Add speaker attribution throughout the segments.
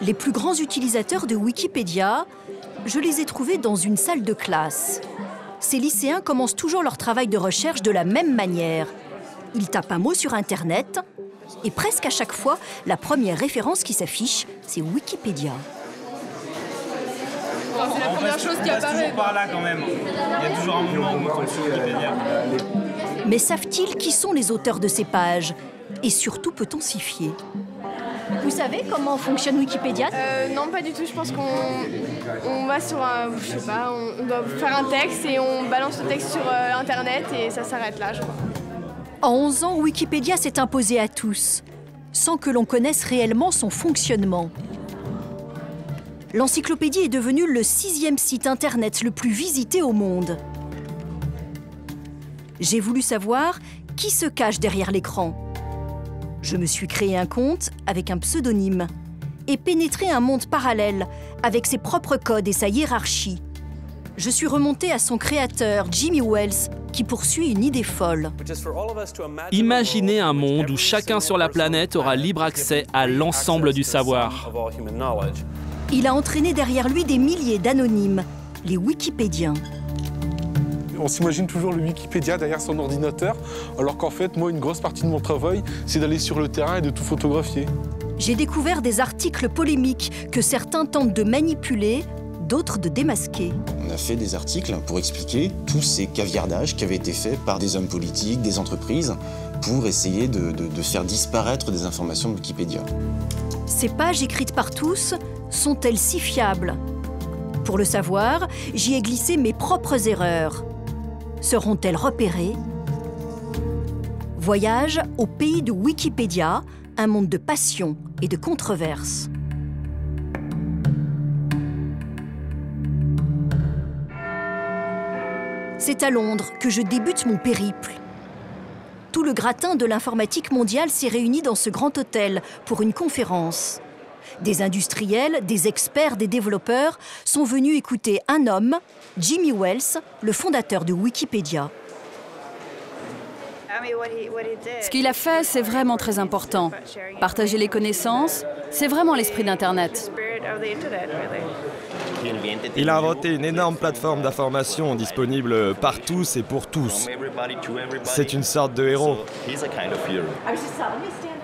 Speaker 1: Les plus grands utilisateurs de Wikipédia, je les ai trouvés dans une salle de classe. Ces lycéens commencent toujours leur travail de recherche de la même manière. Ils tapent un mot sur Internet et presque à chaque fois, la première référence qui s'affiche, c'est Wikipédia.
Speaker 2: C'est la première chose qui apparaît.
Speaker 3: Toujours par là quand même. Il y a toujours un moment où on tombe sur Wikipédia.
Speaker 1: Mais savent-ils qui sont les auteurs de ces pages? Et surtout, peut-on s'y fier? Vous savez comment fonctionne Wikipédia?
Speaker 2: Non, pas du tout. Je pense qu'on va sur un... Je sais pas, on doit faire un texte et on balance le texte sur Internet et ça s'arrête là, je crois.
Speaker 1: En 11 ans, Wikipédia s'est imposé à tous, sans que l'on connaisse réellement son fonctionnement. L'encyclopédie est devenue le 6e site Internet le plus visité au monde. J'ai voulu savoir qui se cache derrière l'écran. Je me suis créé un compte avec un pseudonyme et pénétré un monde parallèle avec ses propres codes et sa hiérarchie. Je suis remontée à son créateur, Jimmy Wales, qui poursuit une idée folle.
Speaker 4: Imaginez un monde où chacun sur la planète aura libre accès à l'ensemble du savoir.
Speaker 1: Il a entraîné derrière lui des milliers d'anonymes, les Wikipédiens.
Speaker 5: On s'imagine toujours le Wikipédia derrière son ordinateur, alors qu'en fait, moi, une grosse partie de mon travail, c'est d'aller sur le terrain et de tout photographier.
Speaker 1: J'ai découvert des articles polémiques que certains tentent de manipuler, d'autres de démasquer.
Speaker 6: On a fait des articles pour expliquer tous ces caviardages qui avaient été faits par des hommes politiques, des entreprises, pour essayer de faire disparaître des informations de Wikipédia.
Speaker 1: Ces pages écrites par tous sont-elles si fiables? Pour le savoir, j'y ai glissé mes propres erreurs. Seront-elles repérées? Voyage au pays de Wikipédia, un monde de passion et de controverses. C'est à Londres que je débute mon périple. Tout le gratin de l'informatique mondiale s'est réuni dans ce grand hôtel pour une conférence. Des industriels, des experts, des développeurs sont venus écouter un homme, Jimmy Wales, le fondateur de Wikipédia.
Speaker 7: Ce qu'il a fait, c'est vraiment très important. Partager les connaissances, c'est vraiment l'esprit d'Internet.
Speaker 8: Il a inventé une énorme plateforme d'information disponible par tous et pour tous. C'est une sorte de héros.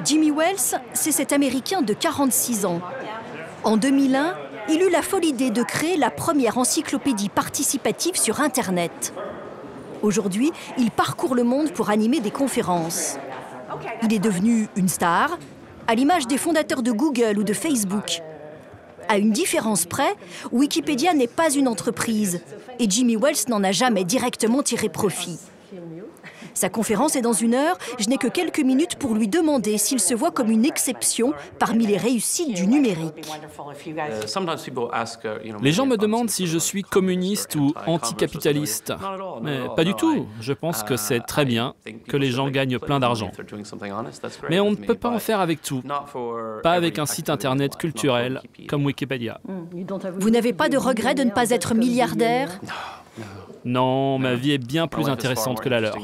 Speaker 1: Jimmy Wales, c'est cet Américain de 46 ans. En 2001, il eut la folle idée de créer la première encyclopédie participative sur Internet. Aujourd'hui, il parcourt le monde pour animer des conférences. Il est devenu une star, à l'image des fondateurs de Google ou de Facebook. À une différence près, Wikipédia n'est pas une entreprise et Jimmy Wales n'en a jamais directement tiré profit. Sa conférence est dans 1 heure, je n'ai que quelques minutes pour lui demander s'il se voit comme une exception parmi les réussites du numérique.
Speaker 4: Les gens me demandent si je suis communiste ou anticapitaliste. Mais pas du tout. Je pense que c'est très bien que les gens gagnent plein d'argent. Mais on ne peut pas en faire avec tout. Pas avec un site internet culturel comme Wikipédia.
Speaker 1: Vous n'avez pas de regret de ne pas être milliardaire ?
Speaker 4: Non, ma vie est bien plus intéressante que la leur.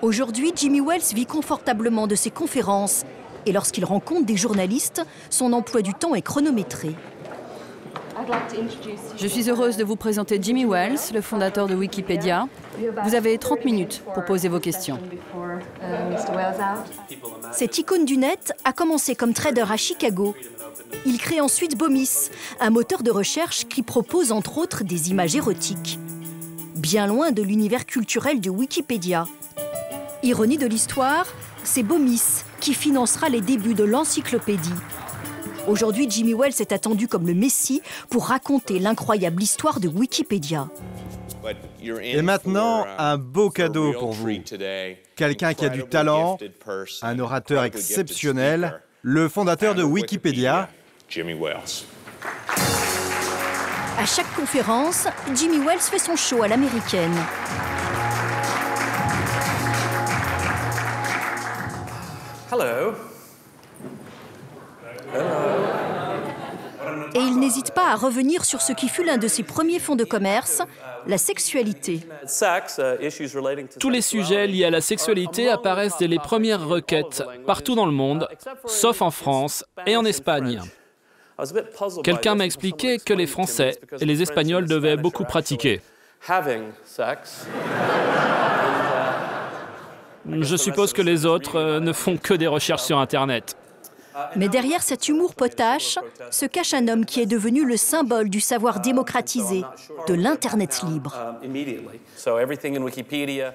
Speaker 1: Aujourd'hui, Jimmy Wales vit confortablement de ses conférences et lorsqu'il rencontre des journalistes, son emploi du temps est chronométré.
Speaker 7: Je suis heureuse de vous présenter Jimmy Wales, le fondateur de Wikipédia. Vous avez 30 minutes pour poser vos questions.
Speaker 1: Cette icône du net a commencé comme trader à Chicago. Il crée ensuite Bomis, un moteur de recherche qui propose entre autres des images érotiques. Bien loin de l'univers culturel de Wikipédia. Ironie de l'histoire, c'est Bomis qui financera les débuts de l'encyclopédie. Aujourd'hui, Jimmy Wales est attendu comme le messie pour raconter l'incroyable histoire de Wikipédia.
Speaker 8: Et maintenant, un beau cadeau pour vous. Quelqu'un qui a du talent, un orateur exceptionnel, le fondateur de Wikipédia,
Speaker 9: Jimmy Wales.
Speaker 1: À chaque conférence, Jimmy Wales fait son show à l'américaine.
Speaker 10: Hello. Hello.
Speaker 1: Et il n'hésite pas à revenir sur ce qui fut l'un de ses premiers fonds de commerce, la sexualité.
Speaker 4: Tous les sujets liés à la sexualité apparaissent dès les premières requêtes, partout dans le monde, sauf en France et en Espagne. Quelqu'un m'a expliqué que les Français et les Espagnols devaient beaucoup pratiquer. Je suppose que les autres ne font que des recherches sur Internet.
Speaker 1: Mais derrière cet humour potache se cache un homme qui est devenu le symbole du savoir démocratisé, de l'Internet libre.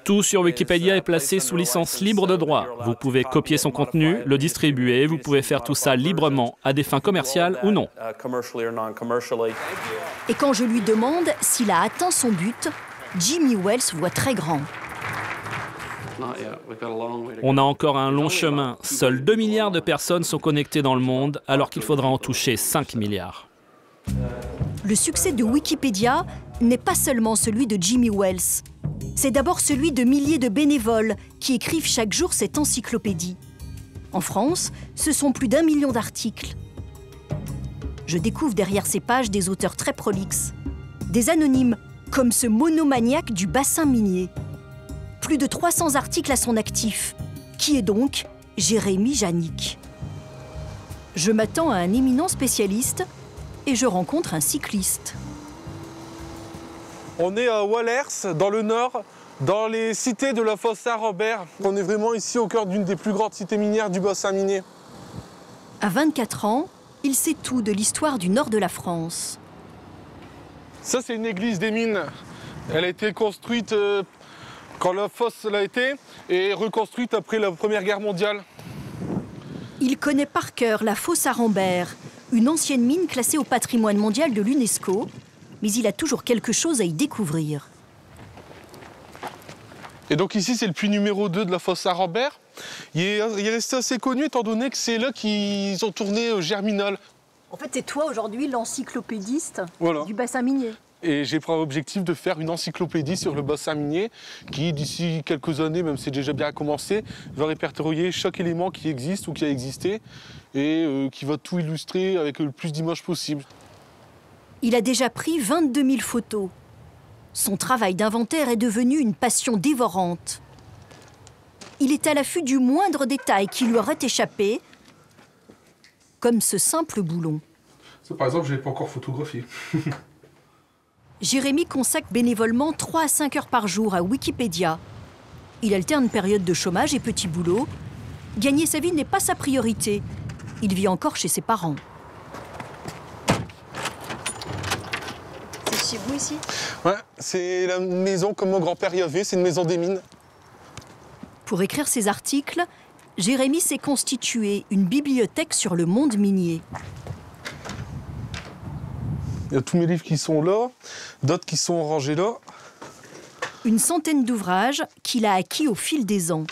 Speaker 4: Tout sur Wikipédia est placé sous licence libre de droit. Vous pouvez copier son contenu, le distribuer, vous pouvez faire tout ça librement, à des fins commerciales ou non.
Speaker 1: Et quand je lui demande s'il a atteint son but, Jimmy Wales voit très grand.
Speaker 4: On a encore un long chemin. Seuls 2 milliards de personnes sont connectées dans le monde, alors qu'il faudra en toucher 5 milliards.
Speaker 1: Le succès de Wikipédia n'est pas seulement celui de Jimmy Wales. C'est d'abord celui de milliers de bénévoles qui écrivent chaque jour cette encyclopédie. En France, ce sont plus d'1 million d'articles. Je découvre derrière ces pages des auteurs très prolixes. Des anonymes, comme ce monomaniaque du bassin minier. Plus de 300 articles à son actif. Qui est donc Jérémy Janik? Je m'attends à un éminent spécialiste et je rencontre un cycliste.
Speaker 5: On est à Wallers, dans le nord, dans les cités de la fosse Saint-Robert. On est vraiment ici au cœur d'une des plus grandes cités minières du bassin minier.
Speaker 1: À 24 ans, il sait tout de l'histoire du nord de la France.
Speaker 5: Ça, c'est une église des mines. Elle a été construite quand la fosse l'a été et reconstruite après la Première Guerre mondiale.
Speaker 1: Il connaît par cœur la fosse à Rambert, une ancienne mine classée au patrimoine mondial de l'UNESCO, mais il a toujours quelque chose à y découvrir.
Speaker 5: Et donc ici, c'est le puits numéro 2 de la fosse à Rambert. Il est resté assez connu étant donné que c'est là qu'ils ont tourné Germinal.
Speaker 1: En fait, c'est toi aujourd'hui l'encyclopédiste du bassin minier.
Speaker 5: Et j'ai pris objectif de faire une encyclopédie sur le bassin minier qui, d'ici quelques années, même si c'est déjà bien commencé, va répertorier chaque élément qui existe ou qui a existé et qui va tout illustrer avec le plus d'images possible.
Speaker 1: Il a déjà pris 22 000 photos. Son travail d'inventaire est devenu une passion dévorante. Il est à l'affût du moindre détail qui lui aurait échappé, comme ce simple boulon.
Speaker 5: Ça, par exemple, je ne l'ai pas encore photographié.
Speaker 1: Jérémy consacre bénévolement 3 à 5 heures par jour à Wikipédia. Il alterne période de chômage et petits boulots. Gagner sa vie n'est pas sa priorité. Il vit encore chez ses parents. C'est chez vous ici?
Speaker 5: Ouais, c'est la maison comme mon grand-père y avait, c'est une maison des mines.
Speaker 1: Pour écrire ses articles, Jérémy s'est constitué une bibliothèque sur le monde minier.
Speaker 5: Il y a tous mes livres qui sont là, d'autres qui sont rangés là.
Speaker 1: Une centaine d'ouvrages qu'il a acquis au fil des ans.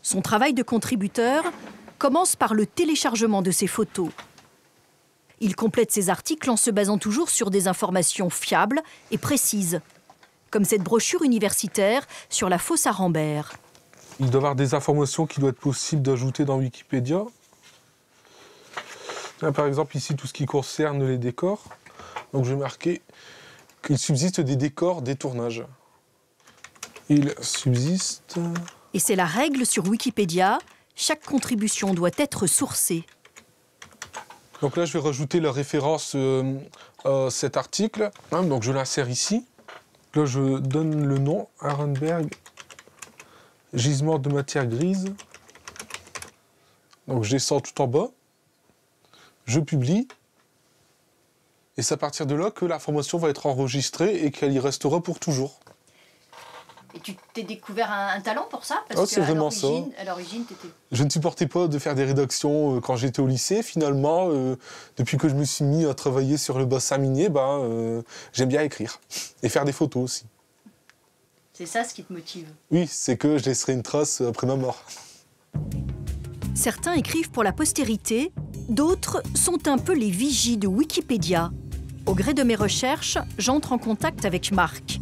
Speaker 1: Son travail de contributeur commence par le téléchargement de ses photos. Il complète ses articles en se basant toujours sur des informations fiables et précises, comme cette brochure universitaire sur la fosse à Rambert.
Speaker 5: Il doit y avoir des informations qui doivent être possibles d'ajouter dans Wikipédia. Par exemple, ici, tout ce qui concerne les décors. Donc, je vais marquer qu'il subsiste des décors des tournages. Il subsiste...
Speaker 1: Et c'est la règle sur Wikipédia, chaque contribution doit être sourcée.
Speaker 5: Donc là, je vais rajouter la référence à cet article. Donc, je l'insère ici. Là, je donne le nom, Arenberg, gisement de matière grise. Donc, je descends tout en bas. Je publie, et c'est à partir de là que l'information va être enregistrée et qu'elle y restera pour toujours.
Speaker 1: Et tu t'es découvert un talent pour ça?
Speaker 5: Parce que
Speaker 1: vraiment
Speaker 5: ça.
Speaker 1: À l'origine, t'étais...
Speaker 5: Je ne supportais pas de faire des rédactions quand j'étais au lycée. Finalement, depuis que je me suis mis à travailler sur le bassin minier, j'aime bien écrire et faire des photos aussi.
Speaker 1: C'est ça ce qui te motive?
Speaker 5: Oui, c'est que je laisserai une trace après ma mort.
Speaker 1: Certains écrivent pour la postérité, d'autres sont un peu les vigies de Wikipédia. Au gré de mes recherches, j'entre en contact avec Marc.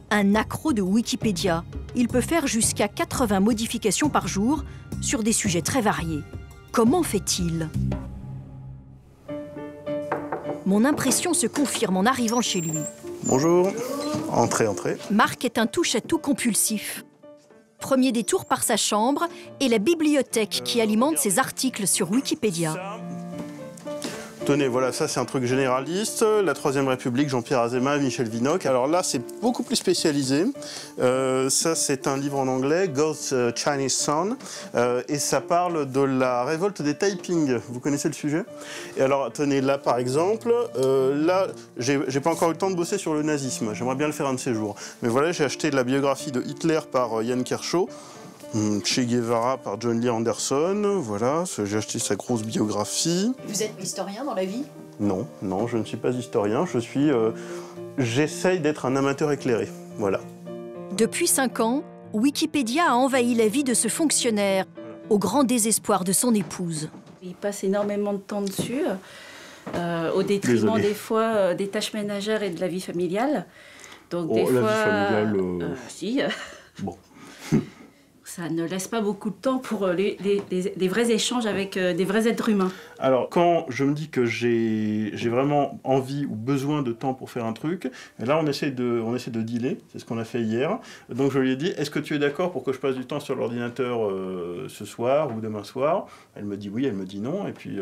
Speaker 1: Un accro de Wikipédia. Il peut faire jusqu'à 80 modifications par jour sur des sujets très variés. Comment fait-il? Mon impression se confirme en arrivant chez lui.
Speaker 9: Bonjour, entrez, entrez.
Speaker 1: Marc est un touche-à-tout compulsif. Premier détour par sa chambre et la bibliothèque qui alimente ses articles sur Wikipédia.
Speaker 9: Tenez, voilà, ça c'est un truc généraliste. La Troisième République, Jean-Pierre Azéma, Michel Vinocq. Alors là, c'est beaucoup plus spécialisé. Ça, c'est un livre en anglais, God's Chinese Son. Et ça parle de la révolte des Taiping. Vous connaissez le sujet? Et alors, tenez, là, par exemple, là, j'ai pas encore eu le temps de bosser sur le nazisme. J'aimerais bien le faire un de ces jours. Mais voilà, j'ai acheté la biographie de Hitler par Ian Kershaw. Che Guevara par John Lee Anderson, voilà, j'ai acheté sa grosse biographie.
Speaker 1: Vous êtes historien dans la vie?
Speaker 9: Non, non, je ne suis pas historien, j'essaye d'être un amateur éclairé, voilà.
Speaker 1: Depuis 5 ans, Wikipédia a envahi la vie de ce fonctionnaire, au grand désespoir de son épouse.
Speaker 10: Il passe énormément de temps dessus, au détriment des fois des tâches ménagères et de la vie familiale. Donc des fois...
Speaker 9: La vie familiale...
Speaker 10: Si.
Speaker 9: Bon.
Speaker 10: Ça ne laisse pas beaucoup de temps pour des vrais échanges avec des vrais êtres humains.
Speaker 9: Alors, quand je me dis que j'ai vraiment envie ou besoin de temps pour faire un truc, et là, on essaie de dealer, c'est ce qu'on a fait hier. Donc, je lui ai dit, est-ce que tu es d'accord pour que je passe du temps sur l'ordinateur ce soir ou demain soir? Elle me dit oui, elle me dit non, et puis...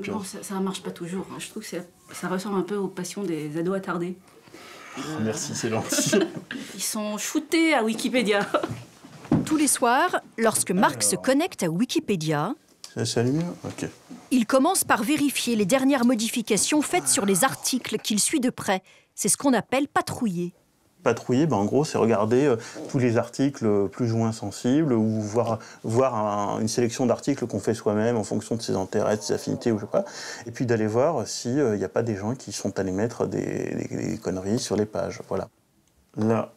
Speaker 10: non, ça ne marche pas toujours. Je trouve que ça ressemble un peu aux passions des ados attardés.
Speaker 9: Merci, c'est gentil.
Speaker 10: Ils sont shootés à Wikipédia.
Speaker 1: Tous les soirs, lorsque Marc se connecte à Wikipédia,
Speaker 9: ça s'allume? Ok.
Speaker 1: Il commence par vérifier les dernières modifications faites sur les articles qu'il suit de près. C'est ce qu'on appelle patrouiller.
Speaker 9: Patrouiller, en gros, c'est regarder tous les articles plus ou moins sensibles ou voir une sélection d'articles qu'on fait soi-même en fonction de ses intérêts, de ses affinités ou je sais pas. Et puis d'aller voir s'il n'y a pas des gens qui sont allés mettre des conneries sur les pages. Voilà. Là.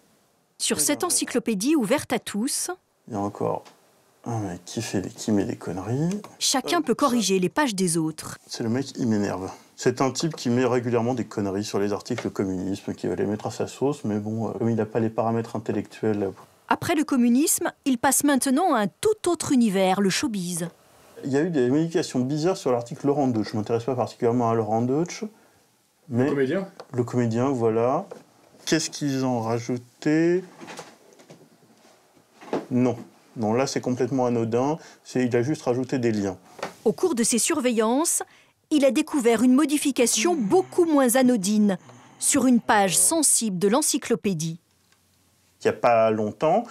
Speaker 1: Sur cette encyclopédie ouverte à tous,
Speaker 9: il y a encore un mec qui met des conneries.
Speaker 1: Chacun peut corriger les pages des autres.
Speaker 9: C'est le mec, il m'énerve. C'est un type qui met régulièrement des conneries sur les articles communisme, qui va les mettre à sa sauce, mais bon, comme il n'a pas les paramètres intellectuels...
Speaker 1: Après le communisme, il passe maintenant à un tout autre univers, le showbiz.
Speaker 9: Il y a eu des modifications bizarres sur l'article Laurent Deutsch. Je ne m'intéresse pas particulièrement à Laurent Deutsch. Mais le comédien, voilà. Qu'est-ce qu'ils ont rajouté? Non. Non, là, c'est complètement anodin. Il a juste rajouté des liens.
Speaker 1: Au cours de ses surveillances, il a découvert une modification beaucoup moins anodine sur une page sensible de l'encyclopédie.
Speaker 9: Il n'y a pas longtemps,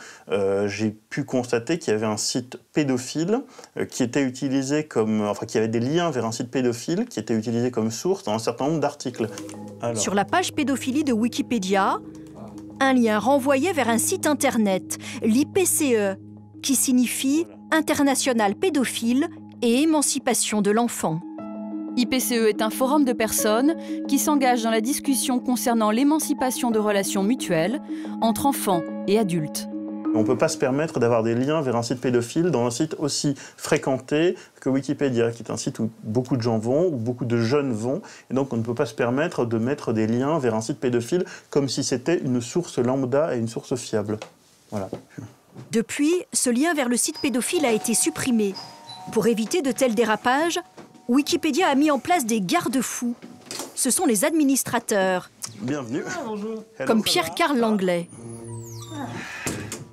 Speaker 9: j'ai pu constater qu'il y avait un site pédophile qui était utilisé qui avait des liens vers un site pédophile qui était utilisé comme source dans un certain nombre d'articles.
Speaker 1: Sur la page pédophilie de Wikipédia, un lien renvoyait vers un site internet, l'IPCE, qui signifie International Pédophile et Émancipation de l'enfant.
Speaker 7: IPCE est un forum de personnes qui s'engagent dans la discussion concernant l'émancipation de relations mutuelles entre enfants et adultes.
Speaker 9: On ne peut pas se permettre d'avoir des liens vers un site pédophile dans un site aussi fréquenté que Wikipédia, qui est un site où beaucoup de gens vont, où beaucoup de jeunes vont. Et donc on ne peut pas se permettre de mettre des liens vers un site pédophile comme si c'était une source lambda et une source fiable. Voilà.
Speaker 1: Depuis, ce lien vers le site pédophile a été supprimé. Pour éviter de tels dérapages, Wikipédia a mis en place des garde-fous. Ce sont les administrateurs.
Speaker 9: Bienvenue.
Speaker 1: Comme Pierre-Carl Langlais.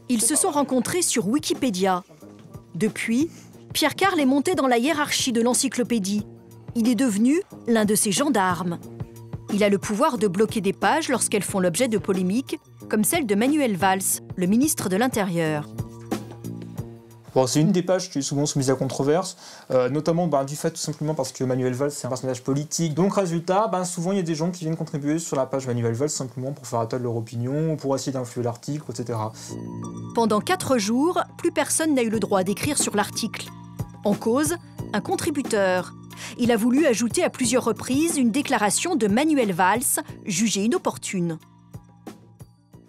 Speaker 1: Ils se sont rencontrés sur Wikipédia. Depuis, Pierre-Carl est monté dans la hiérarchie de l'encyclopédie. Il est devenu l'un de ses gendarmes. Il a le pouvoir de bloquer des pages lorsqu'elles font l'objet de polémiques, comme celle de Manuel Valls, le ministre de l'Intérieur.
Speaker 11: Bon, c'est une des pages qui est souvent soumise à controverse, notamment du fait tout simplement parce que Manuel Valls c'est un personnage politique. Donc résultat, souvent il y a des gens qui viennent contribuer sur la page Manuel Valls simplement pour faire état de leur opinion, pour essayer d'influer l'article, etc.
Speaker 1: Pendant 4 jours, plus personne n'a eu le droit d'écrire sur l'article. En cause, un contributeur. Il a voulu ajouter à plusieurs reprises une déclaration de Manuel Valls, jugée inopportune.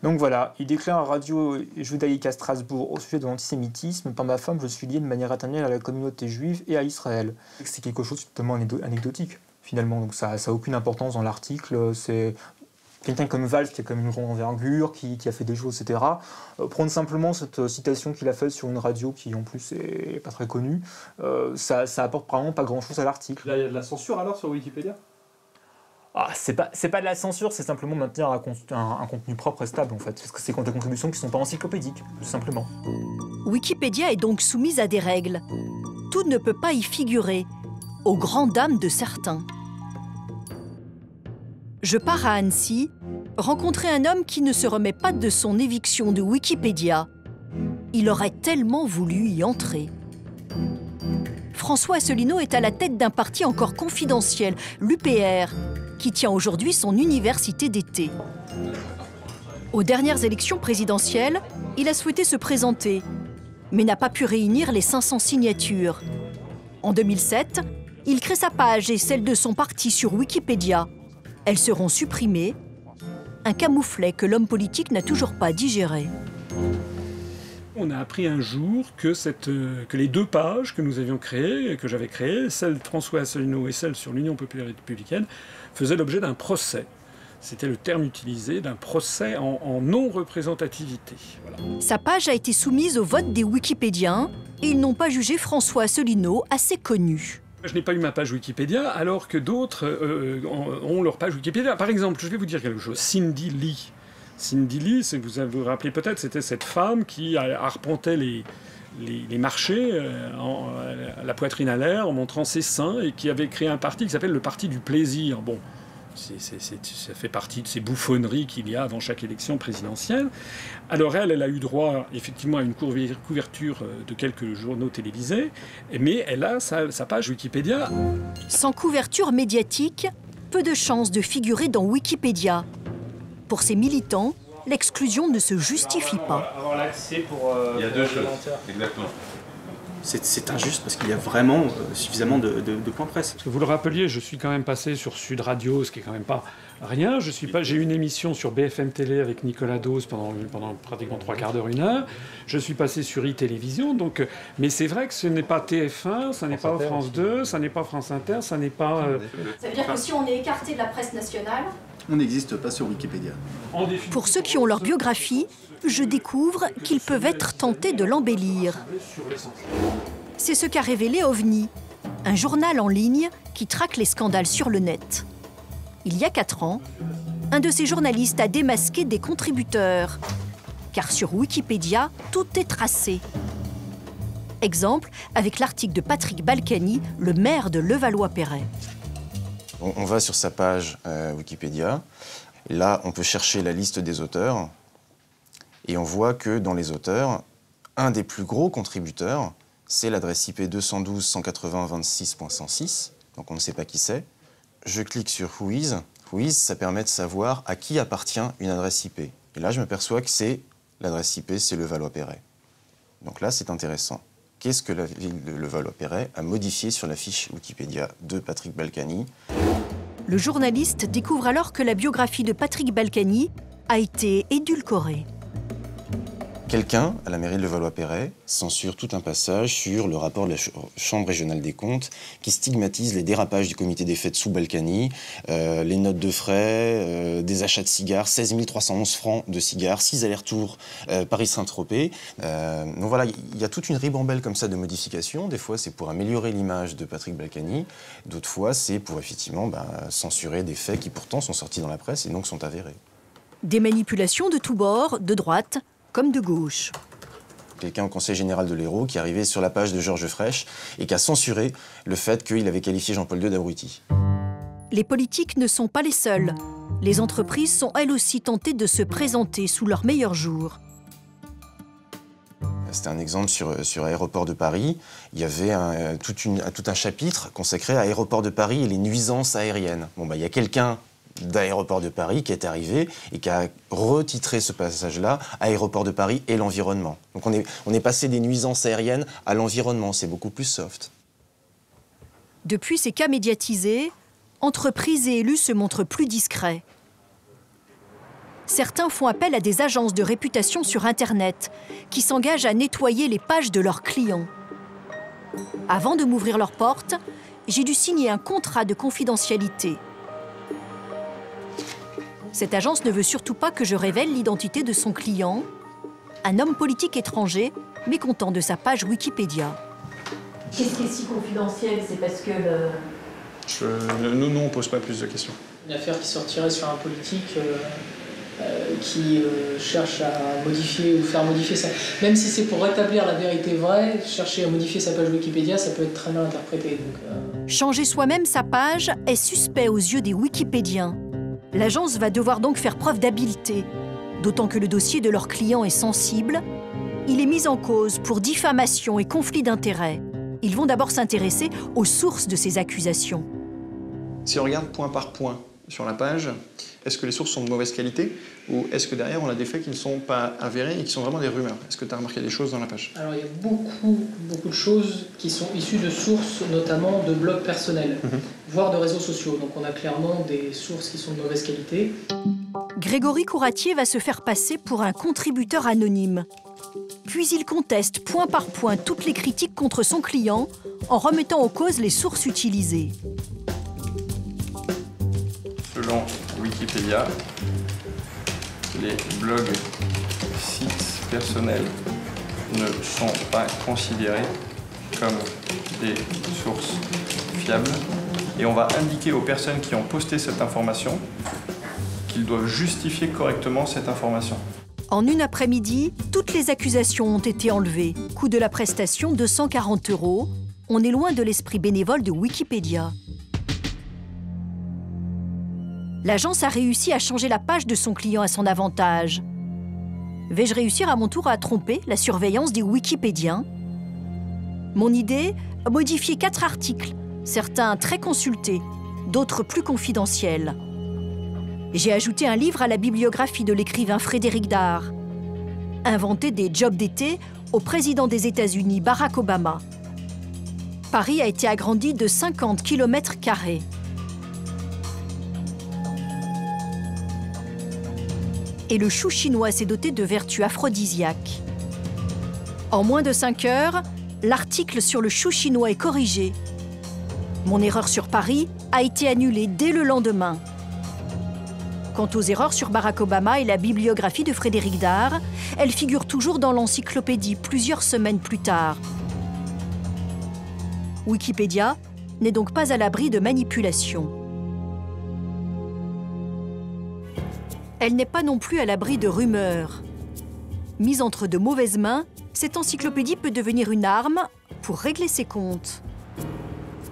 Speaker 11: Donc voilà, il déclare à Radio Judaïque à Strasbourg au sujet de l'antisémitisme. Par ma femme, je suis lié de manière éternelle à la communauté juive et à Israël. C'est quelque chose de totalement anecdotique, finalement. Donc ça n'a aucune importance dans l'article. C'est quelqu'un comme Valls, qui a quand même une grande envergure, qui a fait des choses, etc. Prendre simplement cette citation qu'il a faite sur une radio qui, en plus, n'est pas très connue, ça apporte vraiment pas grand-chose à l'article.
Speaker 12: Là, il y a de la censure alors sur Wikipédia ?
Speaker 11: C'est pas de la censure, c'est simplement maintenir un contenu propre et stable en fait. Parce que c'est des contributions qui ne sont pas encyclopédiques, tout simplement.
Speaker 1: Wikipédia est donc soumise à des règles. Tout ne peut pas y figurer, aux grandes dames de certains. Je pars à Annecy, rencontrer un homme qui ne se remet pas de son éviction de Wikipédia. Il aurait tellement voulu y entrer. François Asselineau est à la tête d'un parti encore confidentiel, l'UPR, qui tient aujourd'hui son université d'été. Aux dernières élections présidentielles, il a souhaité se présenter, mais n'a pas pu réunir les 500 signatures. En 2007, il crée sa page et celle de son parti sur Wikipédia. Elles seront supprimées, un camouflet que l'homme politique n'a toujours pas digéré.
Speaker 12: On a appris un jour que les 2 pages que nous avions créées, que j'avais créées, celle de François Asselineau et celle sur l'Union populaire et républicaine, faisaient l'objet d'un procès. C'était le terme utilisé, d'un procès en non-représentativité. Voilà.
Speaker 1: Sa page a été soumise au vote des Wikipédiens et ils n'ont pas jugé François Asselineau assez connu.
Speaker 12: Je n'ai pas eu ma page Wikipédia, alors que d'autres ont leur page Wikipédia. Par exemple, je vais vous dire quelque chose. Cindy Lee. Cindy Lee, vous vous rappelez peut-être, c'était cette femme qui arpentait les marchés la poitrine à l'air en montrant ses seins et qui avait créé un parti qui s'appelle le Parti du plaisir. Bon, ça fait partie de ces bouffonneries qu'il y a avant chaque élection présidentielle. Alors elle a eu droit effectivement à une couverture de quelques journaux télévisés, mais elle a sa page Wikipédia.
Speaker 1: Sans couverture médiatique, peu de chances de figurer dans Wikipédia. Pour ces militants, l'exclusion ne se justifie pas.
Speaker 12: Avoir l'accès pour
Speaker 3: il y a 2 choses, exactement.
Speaker 13: C'est injuste parce qu'il y a vraiment suffisamment de points de presse.
Speaker 12: Parce que vous le rappeliez, je suis quand même passé sur Sud Radio, ce qui est quand même pas rien. J'ai eu une émission sur BFM Télé avec Nicolas Dose pendant pratiquement 3/4 d'heure, 1 heure. Je suis passé sur iTélévision, donc. Mais c'est vrai que ce n'est pas TF1, ça n'est pas France 2, ça n'est pas France Inter, ça n'est pas.
Speaker 1: Ça veut dire que si on est écarté de la presse nationale,
Speaker 13: on n'existe pas sur Wikipédia.
Speaker 1: Pour ceux qui ont leur biographie, je découvre qu'ils peuvent être tentés de l'embellir. C'est ce qu'a révélé OVNI, un journal en ligne qui traque les scandales sur le net. Il y a 4 ans, un de ces journalistes a démasqué des contributeurs. Car sur Wikipédia, tout est tracé. Exemple avec l'article de Patrick Balkany, le maire de Levallois-Perret.
Speaker 6: On va sur sa page Wikipédia. Là, on peut chercher la liste des auteurs. Et on voit que dans les auteurs, un des plus gros contributeurs, c'est l'adresse IP 212.180.26.106. Donc on ne sait pas qui c'est. Je clique sur Whois. Whois, ça permet de savoir à qui appartient une adresse IP. Et là, je m'aperçois que l'adresse IP, c'est Levallois-Perret. Donc là, c'est intéressant. Qu'est-ce que la ville de Levallois-Perret a modifié sur la fiche Wikipédia de Patrick Balkany?
Speaker 1: Le journaliste découvre alors que la biographie de Patrick Balkany a été édulcorée.
Speaker 6: Quelqu'un, à la mairie de Levallois-Perret, censure tout un passage sur le rapport de la Chambre régionale des comptes qui stigmatise les dérapages du comité des fêtes sous Balkany, les notes de frais, des achats de cigares, 16 311 francs de cigares, 6 allers-retours Paris-Saint-Tropez. Donc voilà, il y a toute une ribambelle comme ça de modifications. Des fois, c'est pour améliorer l'image de Patrick Balkany. D'autres fois, c'est pour effectivement censurer des faits qui pourtant sont sortis dans la presse et donc sont avérés.
Speaker 1: Des manipulations de tous bords, de droite comme de gauche.
Speaker 6: Quelqu'un au Conseil général de l'Hérault qui est arrivé sur la page de Georges Frêche et qui a censuré le fait qu'il avait qualifié Jean-Paul II d'abruti.
Speaker 1: Les politiques ne sont pas les seuls. Les entreprises sont elles aussi tentées de se présenter sous leur meilleur jour.
Speaker 6: C'était un exemple sur Aéroport de Paris. Il y avait tout un chapitre consacré à Aéroport de Paris et les nuisances aériennes. Il y a quelqu'un d'Aéroport de Paris qui est arrivé et qui a retitré ce passage-là Aéroport de Paris et l'environnement. Donc on est passé des nuisances aériennes à l'environnement, c'est beaucoup plus soft.
Speaker 1: Depuis ces cas médiatisés, entreprises et élus se montrent plus discrets. Certains font appel à des agences de réputation sur Internet qui s'engagent à nettoyer les pages de leurs clients. Avant de m'ouvrir leurs portes, j'ai dû signer un contrat de confidentialité. Cette agence ne veut surtout pas que je révèle l'identité de son client, un homme politique étranger, mécontent de sa page Wikipédia. Qu'est-ce qui est si confidentiel? C'est parce que
Speaker 3: Nous, on ne pose pas plus de questions.
Speaker 14: Une affaire qui sortirait sur un politique qui cherche à modifier ou faire modifier ça. Même si c'est pour rétablir la vérité vraie, chercher à modifier sa page Wikipédia, ça peut être très mal interprété.
Speaker 1: Changer soi-même sa page est suspect aux yeux des Wikipédiens. L'agence va devoir donc faire preuve d'habileté, d'autant que le dossier de leur client est sensible. Il est mis en cause pour diffamation et conflit d'intérêts. Ils vont d'abord s'intéresser aux sources de ces accusations.
Speaker 15: Si on regarde point par point sur la page, est-ce que les sources sont de mauvaise qualité ou est-ce que derrière on a des faits qui ne sont pas avérés et qui sont vraiment des rumeurs? Est-ce que tu as remarqué des choses dans la page?
Speaker 14: Alors il y a beaucoup de choses qui sont issues de sources, notamment de blogs personnels, voire de réseaux sociaux. Donc on a clairement des sources qui sont de mauvaise qualité.
Speaker 1: Grégory Couratier va se faire passer pour un contributeur anonyme. Puis il conteste point par point toutes les critiques contre son client en remettant en cause les sources utilisées.
Speaker 15: Selon Wikipédia, les blogs sites personnels ne sont pas considérés comme des sources fiables et on va indiquer aux personnes qui ont posté cette information qu'ils doivent justifier correctement cette information.
Speaker 1: En une après-midi, toutes les accusations ont été enlevées. Coût de la prestation, 240 €. On est loin de l'esprit bénévole de Wikipédia. L'agence a réussi à changer la page de son client à son avantage. Vais-je réussir à mon tour à tromper la surveillance des Wikipédiens? Mon idée, modifier 4 articles, certains très consultés, d'autres plus confidentiels. J'ai ajouté un livre à la bibliographie de l'écrivain Frédéric Dard. Inventer des jobs d'été au président des États-Unis, Barack Obama. Paris a été agrandi de 50 km². Et le chou chinois s'est doté de vertus aphrodisiaques. En moins de 5 heures, l'article sur le chou chinois est corrigé. Mon erreur sur Paris a été annulée dès le lendemain. Quant aux erreurs sur Barack Obama et la bibliographie de Frédéric Dard, elles figurent toujours dans l'encyclopédie plusieurs semaines plus tard. Wikipédia n'est donc pas à l'abri de manipulations. Elle n'est pas non plus à l'abri de rumeurs. Mise entre de mauvaises mains, cette encyclopédie peut devenir une arme pour régler ses comptes.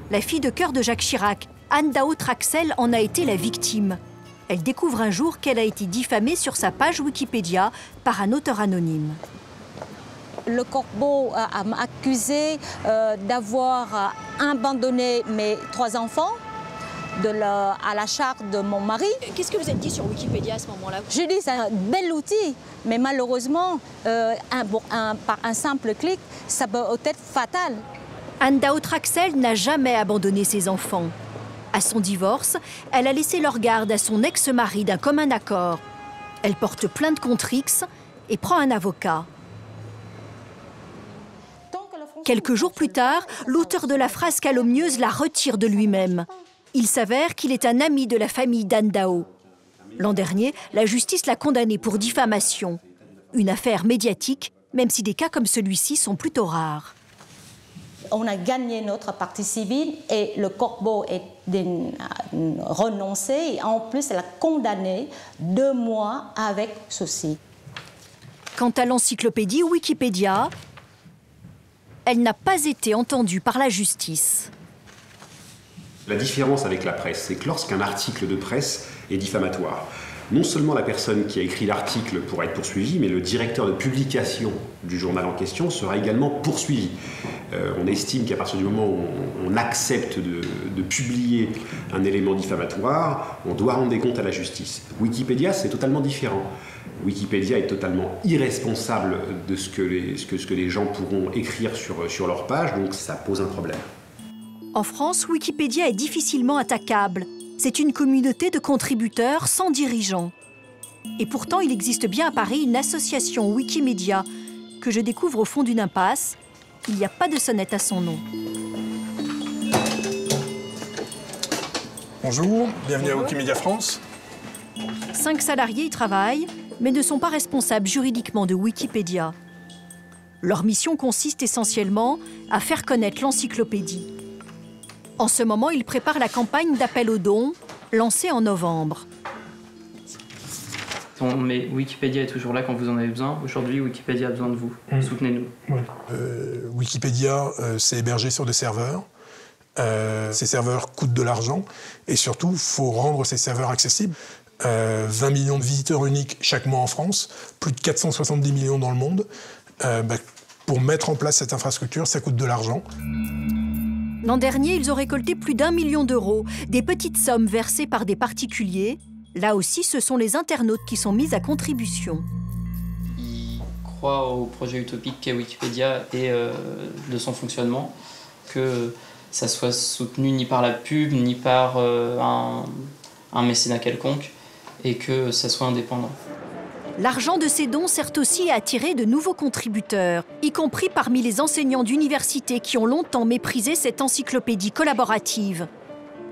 Speaker 1: La fille de cœur de Jacques Chirac, Anne Daoud-Traxel, en a été la victime. Elle découvre un jour qu'elle a été diffamée sur sa page Wikipédia par un auteur anonyme.
Speaker 16: Le corbeau m'a accusé d'avoir abandonné mes 3 enfants à la charge de mon mari.
Speaker 1: Qu'est-ce que vous êtes dit sur Wikipédia à ce moment-là?
Speaker 16: J'ai dit c'est un bel outil, mais malheureusement, par un simple clic, ça peut être fatal.
Speaker 1: Anne Daoud-Traxel n'a jamais abandonné ses enfants. À son divorce, elle a laissé leur garde à son ex-mari d'un commun accord. Elle porte plainte contre X et prend un avocat. Quelques jours plus tard, l'auteur de la phrase calomnieuse la retire de lui-même. Il s'avère qu'il est un ami de la famille d'Anne Dao. L'an dernier, la justice l'a condamné pour diffamation. Une affaire médiatique, même si des cas comme celui-ci sont plutôt rares.
Speaker 16: On a gagné notre partie civile et le corbeau est renoncé. Et en plus, elle a condamné 2 mois avec ceci.
Speaker 1: Quant à l'encyclopédie Wikipédia, elle n'a pas été entendue par la justice.
Speaker 17: La différence avec la presse, c'est que lorsqu'un article de presse est diffamatoire, non seulement la personne qui a écrit l'article pourra être poursuivie, mais le directeur de publication du journal en question sera également poursuivi. On estime qu'à partir du moment où on accepte de publier un élément diffamatoire, on doit rendre des comptes à la justice. Wikipédia, c'est totalement différent. Wikipédia est totalement irresponsable de ce que les gens pourront écrire sur leur page, donc ça pose un problème.
Speaker 1: En France, Wikipédia est difficilement attaquable. C'est une communauté de contributeurs sans dirigeants. Et pourtant, il existe bien à Paris une association Wikimedia que je découvre au fond d'une impasse. Il n'y a pas de sonnette à son nom.
Speaker 18: Bonjour, bienvenue à Wikimedia France.
Speaker 1: 5 salariés y travaillent, mais ne sont pas responsables juridiquement de Wikipédia. Leur mission consiste essentiellement à faire connaître l'encyclopédie. En ce moment, ils préparent la campagne d'appel aux dons lancé en novembre.
Speaker 19: Mais Wikipédia est toujours là quand vous en avez besoin. Aujourd'hui, Wikipédia a besoin de vous. Soutenez-nous.
Speaker 18: Wikipédia, c'est hébergé sur des serveurs. Ces serveurs coûtent de l'argent. Et surtout, il faut rendre ces serveurs accessibles. 20 millions de visiteurs uniques chaque mois en France, plus de 470 millions dans le monde. Pour mettre en place cette infrastructure, ça coûte de l'argent.
Speaker 1: L'an dernier, ils ont récolté plus d'1 million d'euros, des petites sommes versées par des particuliers. Là aussi, ce sont les internautes qui sont mis à contribution.
Speaker 19: Ils croient au projet utopique qu'est Wikipédia et de son fonctionnement, que ça soit soutenu ni par la pub, ni par un mécénat quelconque, et que ça soit indépendant.
Speaker 1: L'argent de ces dons sert aussi à attirer de nouveaux contributeurs, y compris parmi les enseignants d'université qui ont longtemps méprisé cette encyclopédie collaborative.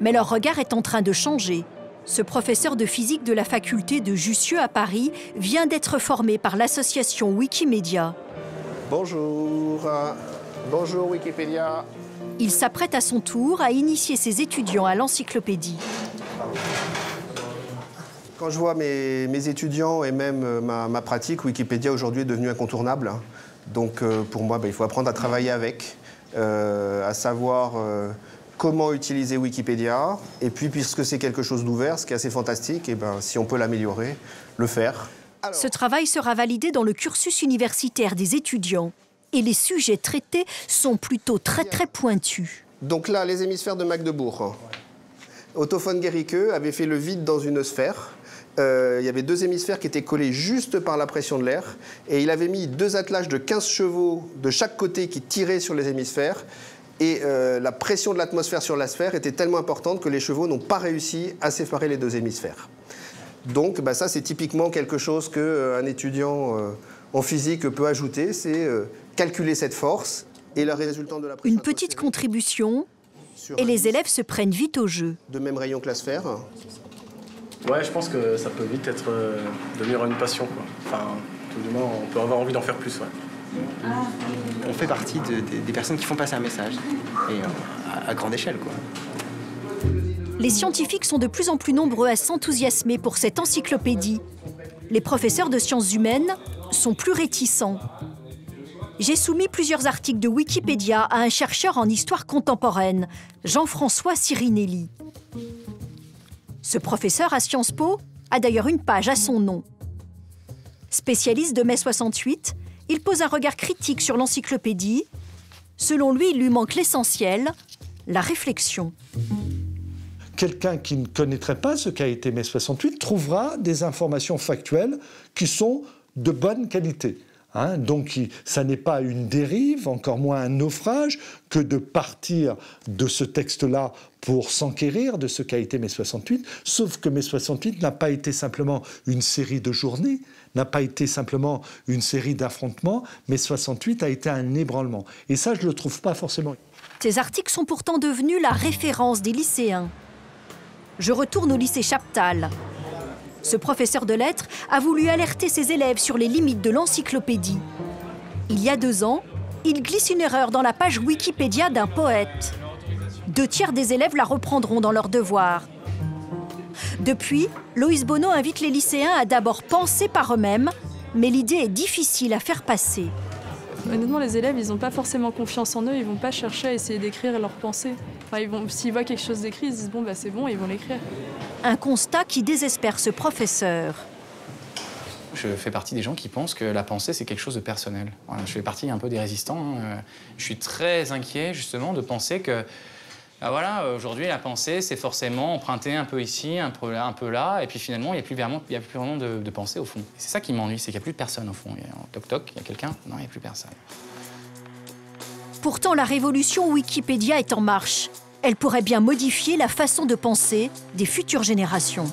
Speaker 1: Mais leur regard est en train de changer. Ce professeur de physique de la faculté de Jussieu à Paris vient d'être formé par l'association Wikimedia.
Speaker 20: Bonjour, bonjour Wikipédia.
Speaker 1: Il s'apprête à son tour à initier ses étudiants à l'encyclopédie.
Speaker 20: Quand je vois mes étudiants et même ma pratique, Wikipédia aujourd'hui est devenu incontournable. Donc pour moi, il faut apprendre à travailler avec, à savoir comment utiliser Wikipédia. Et puis, puisque c'est quelque chose d'ouvert, ce qui est assez fantastique, et si on peut l'améliorer, le faire.
Speaker 1: Ce travail sera validé dans le cursus universitaire des étudiants. Et les sujets traités sont plutôt très pointus.
Speaker 20: Donc là, les hémisphères de Magdebourg. Otto von Guericke avait fait le vide dans une sphère. Il y avait 2 hémisphères qui étaient collés juste par la pression de l'air. Et il avait mis 2 attelages de 15 chevaux de chaque côté qui tiraient sur les hémisphères. Et la pression de l'atmosphère sur la sphère était tellement importante que les chevaux n'ont pas réussi à séparer les 2 hémisphères. Donc ça, c'est typiquement quelque chose qu'un étudiant en physique peut ajouter, c'est calculer cette force et le résultant de la pression.
Speaker 1: Une petite contribution et les élèves se prennent vite au jeu.
Speaker 20: De même rayon que la sphère.
Speaker 13: Ouais, je pense que ça peut vite être devenir une passion, quoi. Enfin, tout du moins, on peut avoir envie d'en faire plus, ouais.
Speaker 21: On fait partie des personnes qui font passer un message, et à grande échelle, quoi.
Speaker 1: Les scientifiques sont de plus en plus nombreux à s'enthousiasmer pour cette encyclopédie. Les professeurs de sciences humaines sont plus réticents. J'ai soumis plusieurs articles de Wikipédia à un chercheur en histoire contemporaine, Jean-François Sirinelli. Ce professeur à Sciences Po a d'ailleurs une page à son nom. Spécialiste de mai 68, il pose un regard critique sur l'encyclopédie. Selon lui, il lui manque l'essentiel, la réflexion.
Speaker 22: Quelqu'un qui ne connaîtrait pas ce qu'a été mai 68 trouvera des informations factuelles qui sont de bonne qualité. Donc ça n'est pas une dérive, encore moins un naufrage, que de partir de ce texte-là pour s'enquérir de ce qu'a été mai 68, sauf que mai 68 n'a pas été simplement une série de journées, n'a pas été simplement une série d'affrontements, mai 68 a été un ébranlement. Et ça, je ne le trouve pas forcément.
Speaker 1: Ces articles sont pourtant devenus la référence des lycéens. Je retourne au lycée Chaptal. Ce professeur de lettres a voulu alerter ses élèves sur les limites de l'encyclopédie. Il y a 2 ans, il glisse une erreur dans la page Wikipédia d'un poète. 2/3 des élèves la reprendront dans leurs devoirs. Depuis, Loïs Bono invite les lycéens à d'abord penser par eux-mêmes, mais l'idée est difficile à faire passer.
Speaker 23: Honnêtement, les élèves, ils n'ont pas forcément confiance en eux, ils ne vont pas chercher à essayer d'écrire leurs pensées. Enfin, s'ils voient quelque chose d'écrit, ils se disent bon, c'est bon, ils vont l'écrire.
Speaker 1: Un constat qui désespère ce professeur.
Speaker 24: Je fais partie des gens qui pensent que la pensée, c'est quelque chose de personnel. Voilà, je fais partie un peu des résistants. Je suis très inquiet, justement, de penser que aujourd'hui, la pensée, c'est forcément emprunter un peu ici, un peu là, et puis finalement, il n'y a plus vraiment de pensée, au fond. C'est ça qui m'ennuie, c'est qu'il n'y a plus de personne, au fond. Toc-toc, il y a quelqu'un? Non, il n'y a plus personne.
Speaker 1: Pourtant, la révolution Wikipédia est en marche. Elle pourrait bien modifier la façon de penser des futures générations.